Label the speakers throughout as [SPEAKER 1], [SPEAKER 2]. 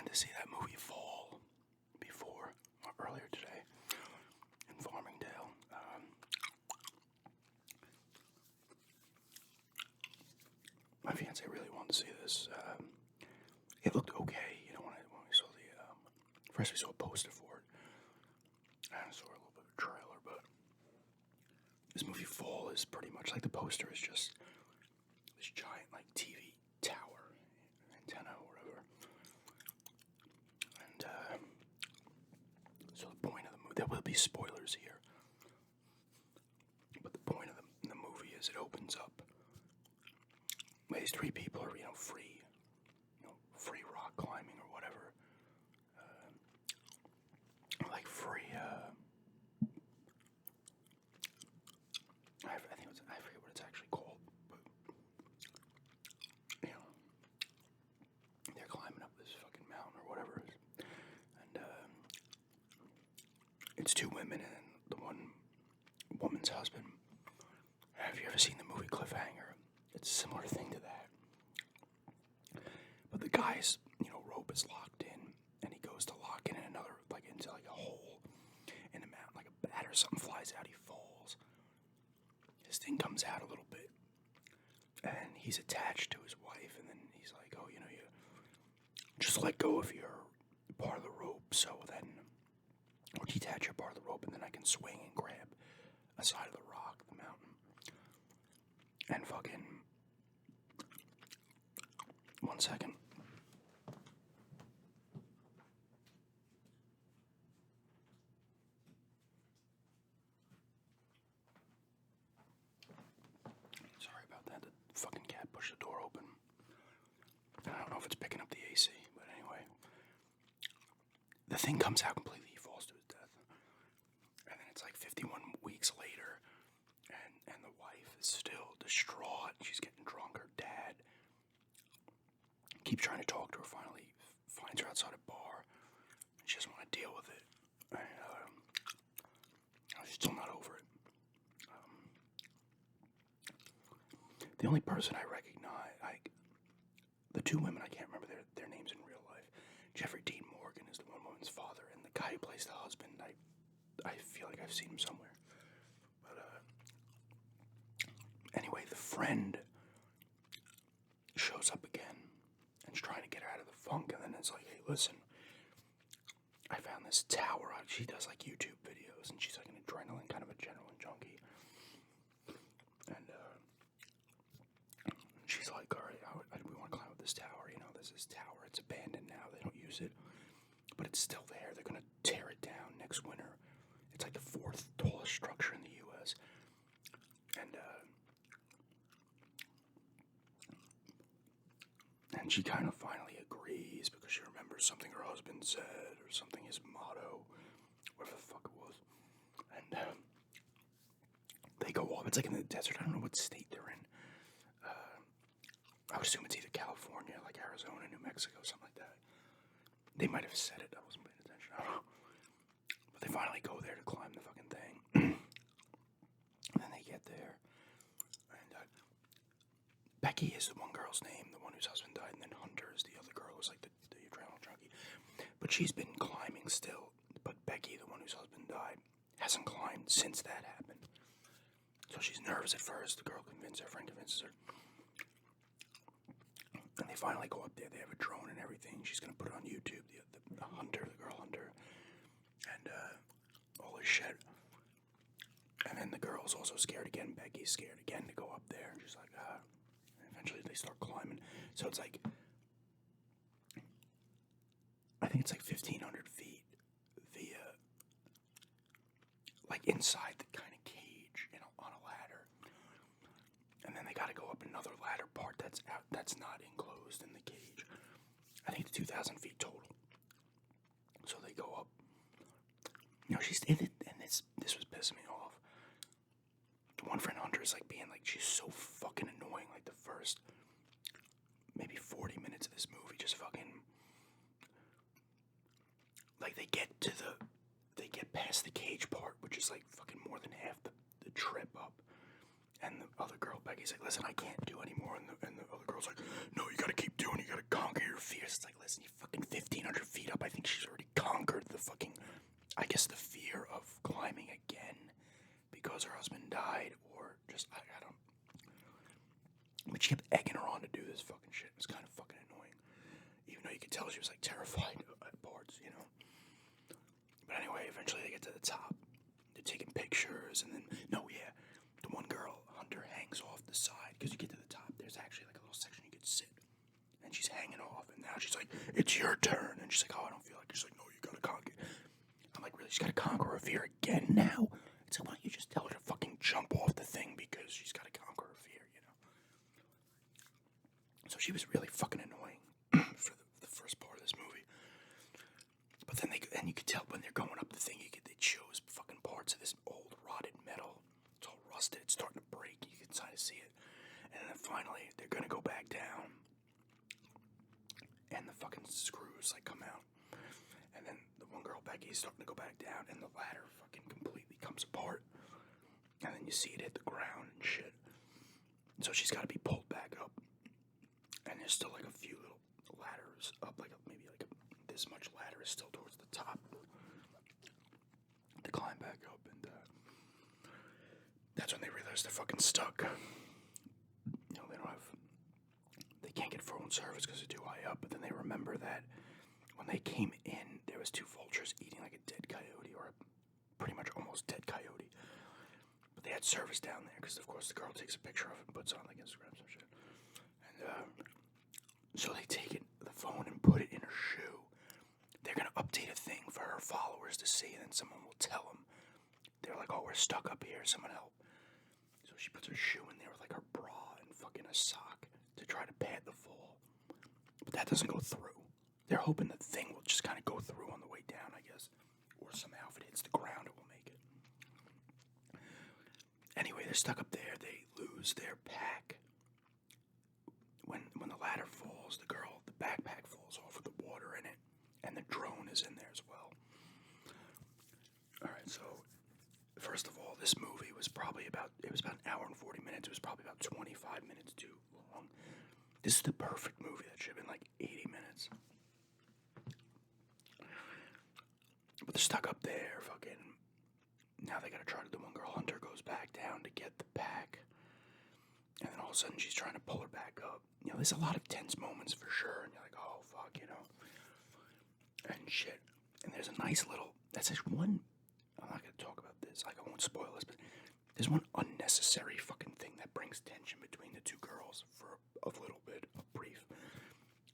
[SPEAKER 1] went to see that movie Fall before, or earlier today, in Farmingdale. My fiance really wanted to see this. It looked okay, when we saw first we saw a poster for it, and I saw a little bit of a trailer, but this movie Fall is pretty much like the poster is just this giant, like, TV tower, antenna, or whatever. And, so the point of the movie, there will be spoilers here, but the point of the movie is it opens up. These three people are, free, free rock climbing or whatever, like free. I forget what it's actually called, but they're climbing up this fucking mountain or whatever it is, and it's two women and the one woman's husband. Have you ever seen the movie Cliffhanger? It's a similar thing to that. But the guy's, rope is locked in, and he goes to lock in another, into a hole in the mountain, like a bat or something flies out, he falls. His thing comes out a little bit, and he's attached to his wife, and then he's like, oh, you just let go of your part of the rope, so then, or detach your part of the rope, and then I can swing and grab a side of the rock, the mountain. And fucking, 1 second. Sorry about that. The fucking cat pushed the door open. I don't know if it's picking up the AC, but anyway. The thing comes out completely, he falls to his death. And then it's like 51 weeks later, and the wife is still distraught. She's getting drunk. Her dad keeps trying to talk to her, finally finds her outside a bar, and she doesn't want to deal with it. And she's still not over it. The only person I recognize, the two women, I can't remember their names in real life. Jeffrey Dean Morgan is the one woman's father, and the guy who plays the husband, I feel like I've seen him somewhere. But anyway, the friend shows up again and is trying to get her out of the funk, and then it's like, hey, listen, I found this tower. She does like YouTube videos, and she's like an adrenaline kind of adrenaline junkie. And she's like, all right, we want to climb up this tower. There's this tower. It's abandoned now. They don't use it, but it's still there. They're gonna tear it down next winter. It's like the fourth tallest structure in the U.S. And she kind of finally agrees because she remembers something her husband said or something, his motto, whatever the fuck it was. And they go off. It's like in the desert. I don't know what state they're in. I would assume it's either California, like Arizona, New Mexico, something like that. They might have said it. I wasn't paying attention. I don't know. But they finally go there to climb the fucking thing. And then they get there. And Becky is the one girl's name, the one whose husband died. And then Hunter is the other girl who's like the adrenaline junkie. But she's been climbing still. But Becky, the one whose husband died, hasn't climbed since that happened. So she's nervous at first. The girl convinces her, friend convinces her. And they finally go up there. They have a drone and everything. She's going to put it on YouTube, the hunter, the girl hunter, and all this shit. And then the girl's also scared again. Becky's scared again to go up there. And she's like, And eventually they start climbing. So it's like, I think it's like 1,500 feet via, like inside the kind of cage, on a ladder. And then they got to go up another ladder part that's not enclosed in the cage. I think it's 2,000 feet total. So they go up. She's in it, and this was pissing me off. One friend Hunter is like being like, she's so fucking annoying. Like the first maybe 40 minutes of this movie, just fucking, like they get past the cage part, which is like fucking more than half the trip up. And the other girl, Becky's like, listen, I can't do anymore. And the other girl's like, no, you gotta keep doing it. You gotta conquer your fears. It's like, listen, you fucking 1,500 tell she was like terrified at parts, you know. But anyway, eventually they get to the top. They're taking pictures, and then the one girl, Hunter, hangs off the side because you get to the top. There's actually like a little section you could sit, and she's hanging off. And now she's like, "It's your turn," and she's like, "Oh, I don't feel like." She's like, "No, you gotta conquer." I'm like, "Really? She's gotta conquer her fear again now?" It's like, why don't you just tell her to fucking jump off the thing because she's gotta conquer her fear, you know? So she was really fucking annoying for the first part of this movie. But then you could tell when they're going up the thing, they chose fucking parts of this old rotted metal. It's all rusted. It's starting to break. You can kind of see it. And then finally, they're gonna go back down, and the fucking screws like come out. And then the one girl, Becky, is starting to go back down, and the ladder fucking completely comes apart. And then you see it hit the ground and shit. So she's got to be pulled back up. And there's still like a few little ladders up, maybe this much ladder is still towards the top to climb back up. And that's when they realize they're fucking stuck. You know, they can't get phone service because they're too high up. But then they remember that when they came in, there was 2 vultures eating like a dead coyote, or a pretty much almost dead coyote. But they had service down there because, of course, the girl takes a picture of it and puts it on like Instagram some shit. And so they take the phone and put it in her shoe. They're gonna update a thing for her followers to see, and then someone will tell them. They're like, "Oh, we're stuck up here. Someone help!" So she puts her shoe in there with like her bra and fucking a sock to try to pad the fall. But that doesn't go through. They're hoping the thing will just kind of go through on the way down, I guess. Or somehow if it hits the ground, it will make it. Anyway, they're stuck up there. They lose their pack. When the ladder falls, the backpack falls off with the water in it. And the drone is in there as well. Alright, so first of all, this movie was about an hour and 40 minutes. It was probably about 25 minutes too long. This is the perfect movie. That should have been like 80 minutes. But they're stuck up there, fucking. Now they gotta try to. The one girl, Hunter, goes back down to get the pack. And then all of a sudden she's trying to pull her back up. You know, there's a lot of tense moments for sure. And you're like, oh, fuck, you know. And shit. And there's a nice little. That's just one. I'm not gonna talk about this. Like, I won't spoil this, but there's one unnecessary fucking thing that brings tension between the 2 girls for a little bit, a brief.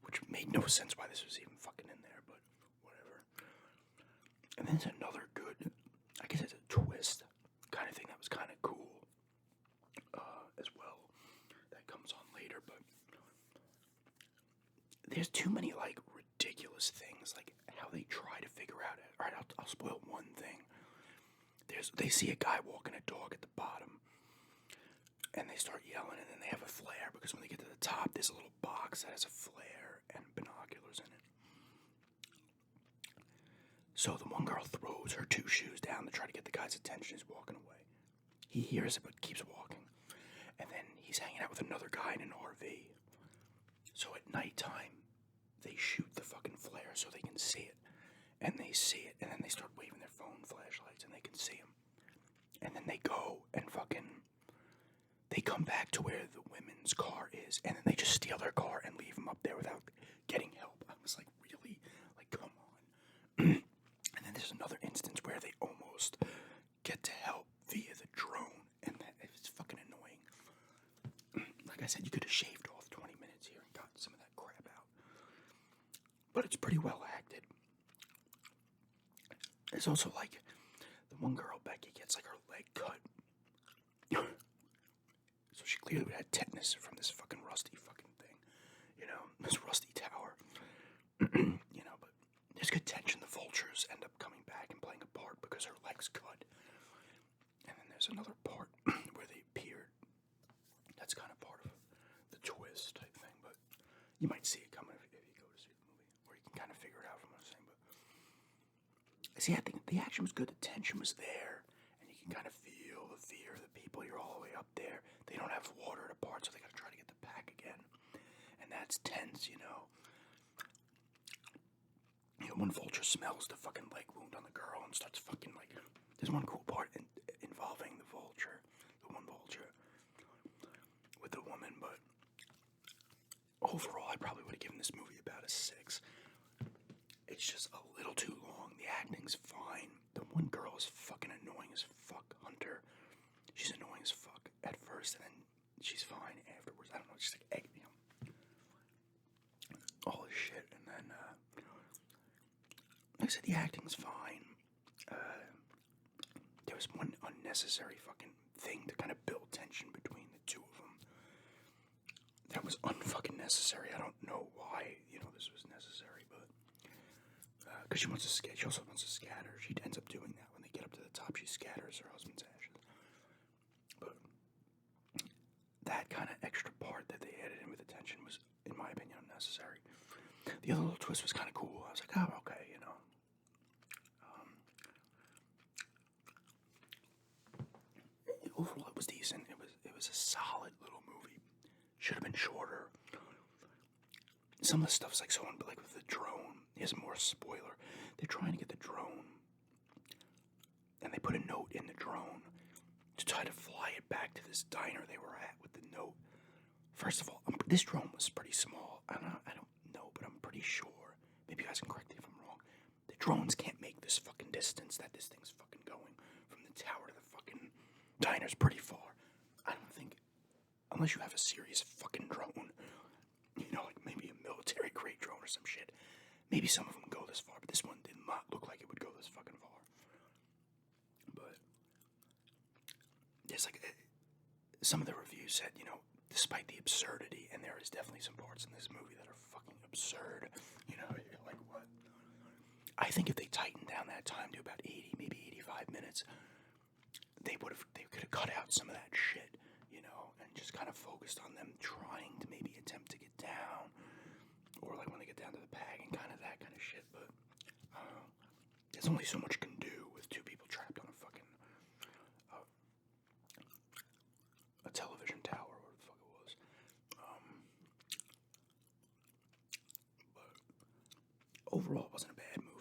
[SPEAKER 1] Which made no sense why this was even fucking in there, but whatever. And then there's another good, I guess it's a twist kind of thing that was kind of cool as well. That comes on later, but there's too many like ridiculous things, like how they try to figure out it. All right, I'll spoil one thing. They see a guy walking a dog at the bottom, and they start yelling, and then they have a flare because when they get to the top, there's a little box that has a flare and binoculars in it. So the one girl throws her 2 shoes down to try to get the guy's attention. He's walking away. He hears it but keeps walking. And then he's hanging out with another guy in an RV. So at nighttime, they shoot the fucking flare so they can see it. And they see it, and then they start waving their phone flashlights, and they can see him. And then they go and they come back to where the women's car is, and then they just steal their car and leave him up there without getting help. I was like, really? Like, come on. And then there's another instance where they almost get to help via the drone, and it's fucking annoying. Like I said, you could have shaved off 20 minutes here and got some of that crap out. But it's pretty well acted. There's also like the one girl, Becky, gets like her leg cut. So she clearly had tetanus from this fucking rusty fucking thing. You know, this rusty tower. You know, but there's good tension. The vultures end up coming back and playing a part because her leg's cut. And then there's another part where they appeared. That's kind of part of the twist type thing, but you might see it coming if you go to see the movie, or you can kind of figure it out from what I'm saying. But see, I think the action was good, the tension was there, and you can kind of feel the fear of the people. You're all the way up there. They don't have water to part, so they got to try to get the pack again, and that's tense, you know. You know, one vulture smells the fucking leg wound on the girl and starts fucking like. There's one cool part involving the one vulture, with the woman, but overall, I probably would have given this movie about a 6. first, and then she's fine afterwards. I don't know, just like, all this shit, and then, like I said, the acting's fine. There was one unnecessary fucking thing to kind of build tension between the two of them. That was unfucking necessary. I don't know why, this was necessary, but because she also wants to scatter. She ends up doing that when they get up to the top. She scatters her husband's ashes. But that kind of extra part that they added in with the tension was, in my opinion, unnecessary. The other little twist was kind of cool. I was like, oh, okay, Overall, it was decent. It was a solid little movie. Should have been shorter. Some of the stuff's like like with the drone. Here's more spoiler. They're trying to get the drone, and they put a note in the drone to try to fly it back to this diner they were at with the note. First of all, this drone was pretty small. I don't know, but I'm pretty sure. Maybe you guys can correct me if I'm wrong. The drones can't make this fucking distance that this thing's fucking going from the tower to the fucking diner's pretty far. I don't think, unless you have a serious fucking drone, like maybe a military grade drone or some shit. Maybe some of them go this far, but this one did not look like it would go this fucking far. But there's some of the reviews said, despite the absurdity, and there is definitely some parts in this movie that are fucking absurd. You're like, what? I think if they tightened down that time to about 80, maybe 85 minutes, they could have cut out some of that shit, and just kind of focused on them trying to maybe attempt to get down, or like when they get down to the bag and kind of that kind of shit. But there's only so much you can do with two people trapped on a fucking a television tower, or what the fuck it was. But overall, it wasn't a bad movie,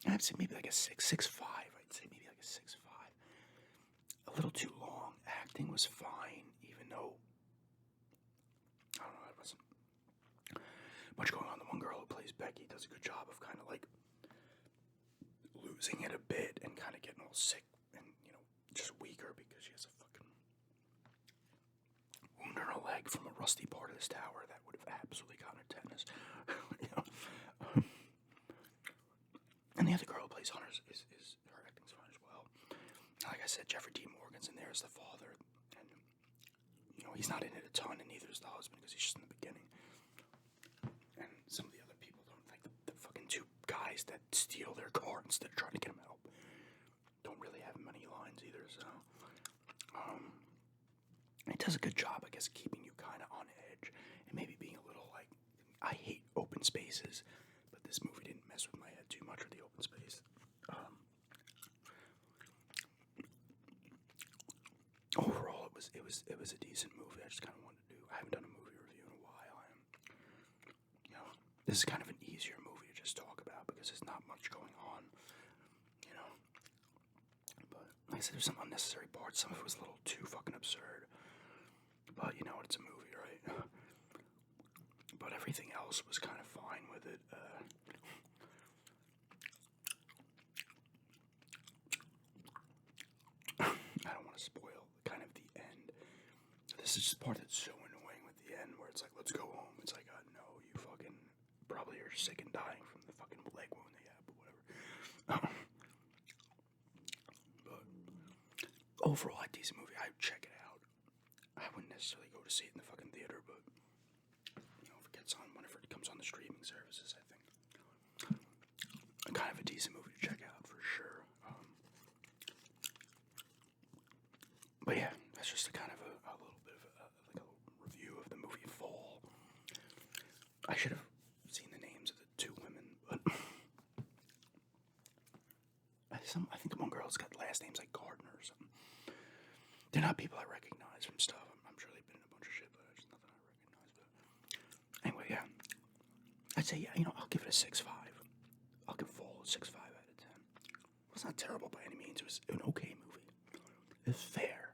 [SPEAKER 1] I'd say maybe like a 6.5. I'd say maybe like a 6.5. A little too long. Acting was fine, even though I don't know, it wasn't much going on. The one girl who plays Becky does a good job of kind of like losing it a bit and kind of getting all sick and just weaker because she has a fucking wound in her leg from a rusty part of this tower that would have absolutely gotten her tetanus. And the other girl who plays Hunter is her acting's fine as well. Like I said, Jeffrey D. Morgan's in there as the father, and he's not in it a ton, and neither is the husband because he's just in the beginning. And some of the other people don't, like the fucking two guys that steal their car instead of trying to get him help, don't really have many lines either. So it does a good job, I guess, keeping you kind of on edge and maybe being a little like, I hate open spaces, but this movie didn't mess with my head too much with the open space. Overall, it was a decent movie. I just kind of wanted to do. I haven't done a movie review in a while. This is kind of an easier movie to just talk about because there's not much going on. But like I said, there's some unnecessary parts. Some of it was a little too fucking absurd. But it's a movie, right? But everything else was kind of fine with it. I don't want to spoil kind of the end. This is just part that's so annoying with the end where it's like, let's go home. It's like, no, you fucking probably are sick and dying from the fucking leg wound they have, but whatever. But overall, a decent movie. I'd check it out. I wouldn't necessarily go to see it in the fucking theater, but whenever it comes on the streaming services, I think kind of a decent movie to check out for sure. But yeah, that's just a kind of a little bit of a review of the movie Fall. I should have seen the names of the two women, but I think the one girl's got last names like Gardner or something. They're not people I recognize from stuff. I'm sure they've been in a bunch of shit, but it's nothing I recognize. But anyway, yeah, I'd say I'll give it a 6.5. I'll give Fall a 6.5 out of 10. It was not terrible by any means. It was an okay movie. It was fair.